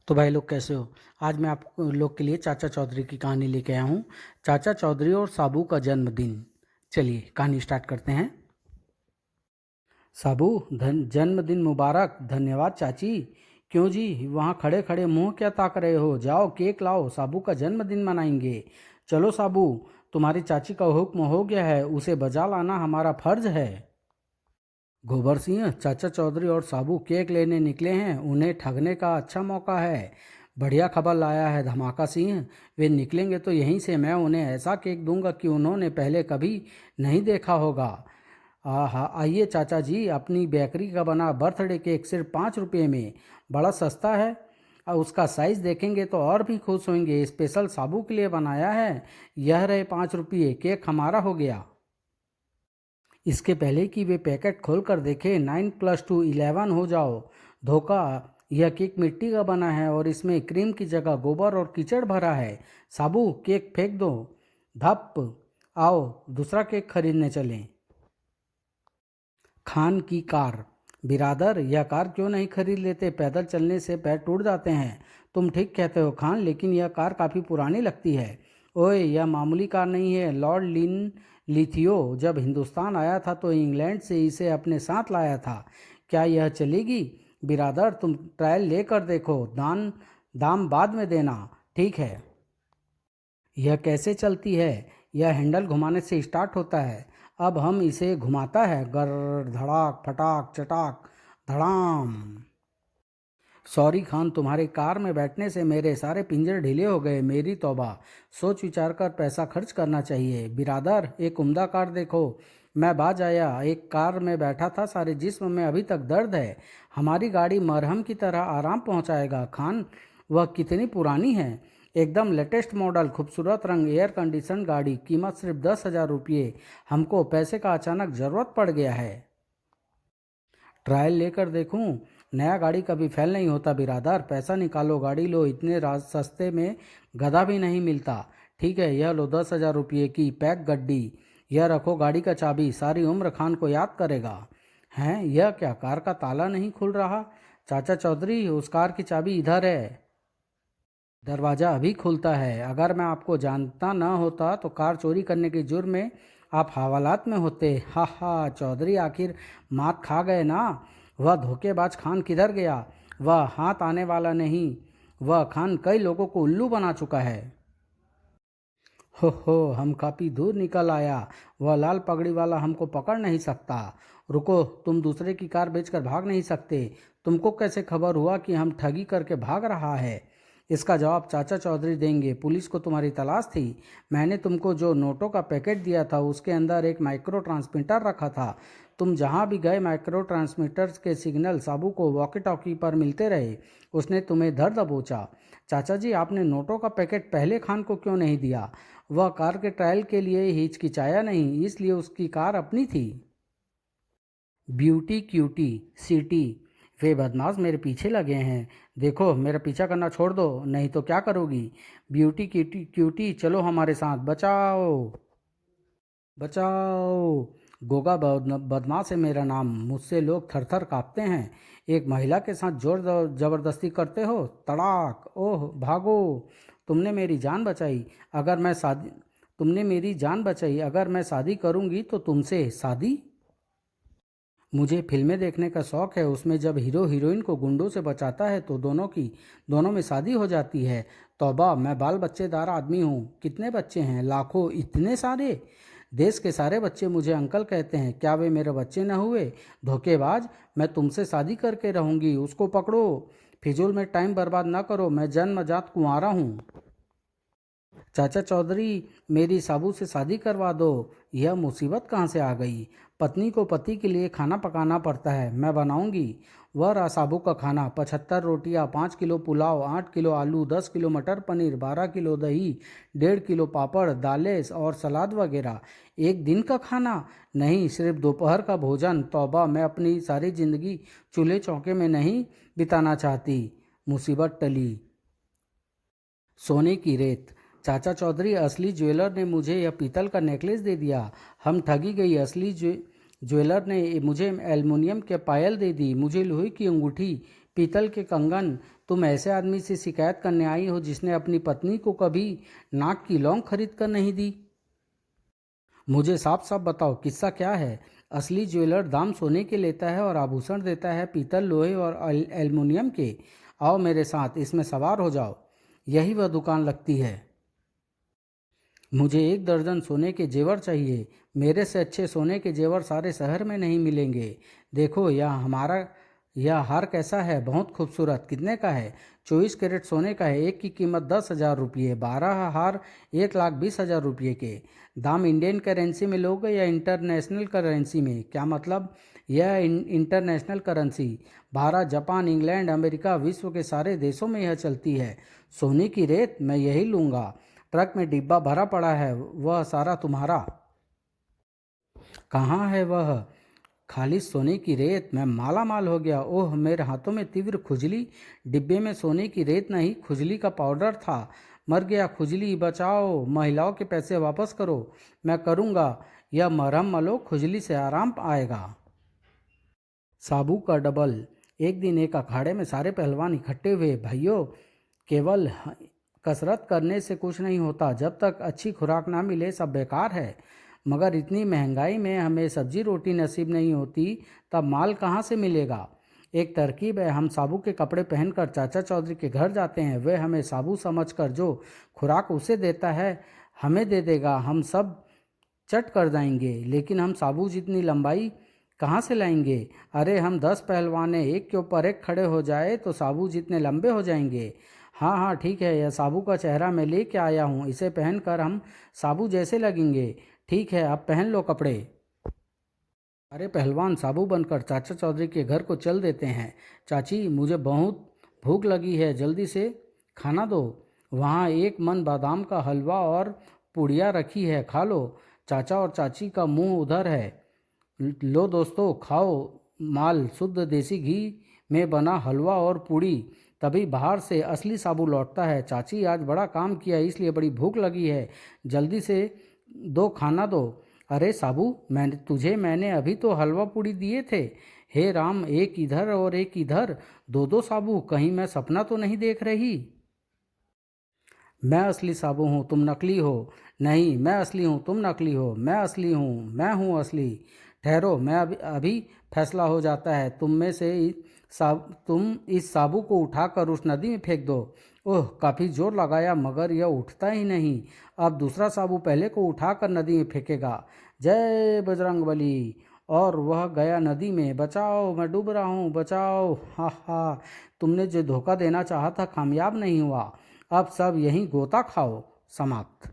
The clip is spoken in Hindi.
तो भाई लोग कैसे हो। आज मैं आप लोग के लिए चाचा चौधरी की कहानी लेके आया हूँ। चाचा चौधरी और साबू का जन्मदिन। चलिए कहानी स्टार्ट करते हैं। साबू, जन्मदिन मुबारक। धन्यवाद चाची। क्यों जी, वहाँ खड़े खड़े मुंह क्या ताक रहे हो? जाओ केक लाओ, साबू का जन्मदिन मनाएंगे। चलो साबू, तुम्हारी चाची का हुक्म हो गया है, उसे बजा लाना हमारा फर्ज है। गोबर सिंह, चाचा चौधरी और साबू केक लेने निकले हैं। उन्हें ठगने का अच्छा मौका है। बढ़िया खबर लाया है धमाका सिंह। वे निकलेंगे तो यहीं से मैं उन्हें ऐसा केक दूंगा कि उन्होंने पहले कभी नहीं देखा होगा। आहा, आइए चाचा जी, अपनी बेकरी का बना बर्थडे केक सिर्फ 5 रुपये में, बड़ा सस्ता है। उसका साइज़ देखेंगे तो और भी खुश होंगे। स्पेशल साबू के लिए बनाया है। यह रहे 5 रुपये, केक हमारा हो गया। इसके पहले कि वे पैकेट खोल कर देखे, 9+2 11 हो जाओ। धोखा। यह केक मिट्टी का बना है और इसमें क्रीम की जगह गोबर और कीचड़ भरा है। साबू, केक फेंक दो। धप। आओ दूसरा केक खरीदने चलें। खान की कार। बिरादर, यह कार क्यों नहीं खरीद लेते? पैदल चलने से पैर टूट जाते हैं। तुम ठीक कहते हो खान, लेकिन यह कार काफ़ी पुरानी लगती है। ओए, यह मामूली कार नहीं है। लॉर्ड लिथियो जब हिंदुस्तान आया था तो इंग्लैंड से इसे अपने साथ लाया था। क्या यह चलेगी? बिरादर, तुम ट्रायल लेकर देखो, दाम बाद में देना। ठीक है। यह कैसे चलती है? यह हैंडल घुमाने से स्टार्ट होता है। अब हम इसे घुमाता है। गर, धड़ाक फटाक चटाक धड़ाम। सॉरी खान, तुम्हारी कार में बैठने से मेरे सारे पिंजर ढीले हो गए। मेरी तौबा। सोच विचार कर पैसा खर्च करना चाहिए। बिरादर, एक उम्दा कार देखो। मैं बाज आया। एक कार में बैठा था, सारे जिस्म में अभी तक दर्द है। हमारी गाड़ी मरहम की तरह आराम पहुंचाएगा। खान, वह कितनी पुरानी है? एकदम लेटेस्ट मॉडल, खूबसूरत रंग, एयर कंडीशन गाड़ी, कीमत सिर्फ 10,000 रुपये। हमको पैसे का अचानक ज़रूरत पड़ गया है। ट्रायल लेकर देखूं? नया गाड़ी कभी फेल नहीं होता बिरादर। पैसा निकालो, गाड़ी लो। इतने सस्ते में गधा भी नहीं मिलता। ठीक है, यह लो 10,000 रुपये की पैक गड्डी। यह रखो गाड़ी का चाबी, सारी उम्र खान को याद करेगा। हैं, यह क्या, कार का ताला नहीं खुल रहा? चाचा चौधरी, उस कार की चाबी इधर है। दरवाज़ा अभी खुलता है। अगर मैं आपको जानता न होता तो कार चोरी करने के जुर्म में आप हवालात में होते। हा हा, चौधरी आखिर मात खा गए ना। वह धोखेबाज खान किधर गया? वह हाथ आने वाला नहीं। वह खान कई लोगों को उल्लू बना चुका है। हो, हम काफ़ी दूर निकल आया। वह लाल पगड़ी वाला हमको पकड़ नहीं सकता। रुको, तुम दूसरे की कार बेचकर भाग नहीं सकते। तुमको कैसे खबर हुआ कि हम ठगी करके भाग रहा है? इसका जवाब चाचा चौधरी देंगे। पुलिस को तुम्हारी तलाश थी। मैंने तुमको जो नोटों का पैकेट दिया था उसके अंदर एक माइक्रो ट्रांसमीटर रखा था। तुम जहाँ भी गए माइक्रो ट्रांसमीटर्स के सिग्नल साबू को वॉकी टॉकी पर मिलते रहे। उसने तुम्हें धर दबोचा। चाचा जी, आपने नोटों का पैकेट पहले खान को क्यों नहीं दिया? वह कार के ट्रायल के लिए हिचकिचाया नहीं, इसलिए उसकी कार अपनी थी। Beauty cutie city. वे बदमाश मेरे पीछे लगे हैं। देखो, मेरा पीछा करना छोड़ दो, नहीं तो क्या करोगी? ब्यूटी क्यूटी क्यूटी, चलो हमारे साथ। बचाओ बचाओ। गोगा बदमाश है मेरा नाम। मुझसे लोग थर थर काँपते हैं। एक महिला के साथ जोर जबरदस्ती करते हो? तड़ाक। ओह भागो। तुमने मेरी जान बचाई। अगर मैं शादी तुमने मेरी जान बचाई। अगर मैं शादी करूंगी तो तुमसे शादी? मुझे फिल्में देखने का शौक है। उसमें जब हीरो हीरोइन को गुंडों से बचाता है तो दोनों में शादी हो जाती है। तौबा, मैं बाल बच्चेदार आदमी हूँ। कितने बच्चे हैं? लाखों। इतने सारे? देश के सारे बच्चे मुझे अंकल कहते हैं। क्या वे मेरे बच्चे न हुए? धोखेबाज, मैं तुमसे शादी करके रहूंगी। उसको पकड़ो। फिजूल में टाइम बर्बाद न करो, मैं जन्मजात कुंवारा हूँ। चाचा चौधरी, मेरी साबू से शादी करवा दो। यह मुसीबत कहाँ से आ गई? पत्नी को पति के लिए खाना पकाना पड़ता है। मैं बनाऊंगी। वह रहा साबू का खाना। 75 रोटियाँ, 5 किलो पुलाव, 8 किलो आलू, 10 किलो मटर पनीर, 12 किलो दही, 1.5 किलो पापड़, दालें और सलाद वगैरह। एक दिन का खाना नहीं, सिर्फ दोपहर का भोजन। तौबा, मैं अपनी सारी जिंदगी चूल्हे चौके में नहीं बिताना चाहती। मुसीबत टली। सोने की रेत। चाचा चौधरी, असली ज्वेलर ने मुझे यह पीतल का नेकलेस दे दिया। हम ठगी गई। असली ज्वेलर ने मुझे एल्युमिनियम के पायल दे दी। मुझे लोहे की अंगूठी, पीतल के कंगन, तुम ऐसे आदमी से शिकायत करने आई हो जिसने अपनी पत्नी को कभी नाक की लौंग खरीद कर नहीं दी। मुझे साफ साफ बताओ, किस्सा क्या है? असली ज्वेलर दाम सोने के लेता है और आभूषण देता है पीतल, लोहे और एल्युमिनियम के। आओ मेरे साथ, इसमें सवार हो जाओ। यही वह दुकान लगती है। मुझे 1 दर्जन सोने के जेवर चाहिए। मेरे से अच्छे सोने के जेवर सारे शहर में नहीं मिलेंगे। देखो यह हार कैसा है, बहुत खूबसूरत। कितने का है? 24 कैरेट सोने का है। एक की कीमत 10,000 रुपये। 12 हार 1,20,000 रुपये के। दाम इंडियन करेंसी में लोगे या इंटरनेशनल करेंसी में? क्या मतलब? यह international currency. Bharat, Japan, England, America, विश्व के सारे देशों में यह चलती है। सोने की रेत मैं यही लूँगा। ट्रक में डिब्बा भरा पड़ा है, वह सारा तुम्हारा। कहाँ है वह खालिश सोने की रेत? मैं माला माल हो गया। ओह, मेरे हाथों में तीव्र खुजली। डिब्बे में सोने की रेत नहीं, खुजली का पाउडर था। मर गया खुजली, बचाओ। महिलाओं के पैसे वापस करो। मैं करूँगा। यह मरहम मलो, खुजली से आराम आएगा। साबू का डबल। एक दिन एक अखाड़े में सारे पहलवान इकट्ठे हुए। भाइयों, केवल कसरत करने से कुछ नहीं होता। जब तक अच्छी खुराक ना मिले सब बेकार है। मगर इतनी महंगाई में हमें सब्जी रोटी नसीब नहीं होती, तब माल कहाँ से मिलेगा? एक तरकीब है, हम साबू के कपड़े पहनकर चाचा चौधरी के घर जाते हैं। वे हमें साबू समझकर जो खुराक उसे देता है हमें दे देगा। हम सब चट कर जाएंगे, लेकिन हम साबू जितनी लंबाई कहाँ से लाएंगे? अरे हम 10 पहलवान एक के ऊपर एक खड़े हो जाए तो साबू जितने लंबे हो जाएंगे। हाँ हाँ ठीक है, यह साबू का चेहरा मैं लेके आया हूँ। इसे पहनकर हम साबू जैसे लगेंगे। ठीक है, अब पहन लो कपड़े। अरे पहलवान साबू बनकर चाचा चौधरी के घर को चल देते हैं। चाची, मुझे बहुत भूख लगी है, जल्दी से खाना दो। वहाँ एक मन बादाम का हलवा और पुड़िया रखी है, खा लो। चाचा और चाची का मुंह उधर है। लो दोस्तों, खाओ। माल शुद्ध देसी घी में बना हलवा और पूड़ी। तभी बाहर से असली साबू लौटता है। चाची, आज बड़ा काम किया इसलिए बड़ी भूख लगी है, जल्दी से दो, खाना दो। अरे साबू, मैंने अभी तो हलवा पूड़ी दिए थे। हे राम, एक इधर और एक इधर, दो दो साबू। कहीं मैं सपना तो नहीं देख रही? मैं असली साबू हूँ, तुम नकली हो। नहीं, मैं असली हूँ, तुम नकली हो। मैं असली हूँ, मैं हूँ असली। ठहरो, मैं अभी अभी फैसला हो जाता है। तुम इस साबू को उठाकर उस नदी में फेंक दो। ओह, काफ़ी जोर लगाया मगर यह उठता ही नहीं। अब दूसरा साबू पहले को उठाकर नदी में फेंकेगा। जय बजरंग बली। और वह गया नदी में। बचाओ, मैं डूब रहा हूँ, बचाओ। हा हा, तुमने जो धोखा देना चाहा था कामयाब नहीं हुआ। अब सब यहीं गोता खाओ। समाप्त।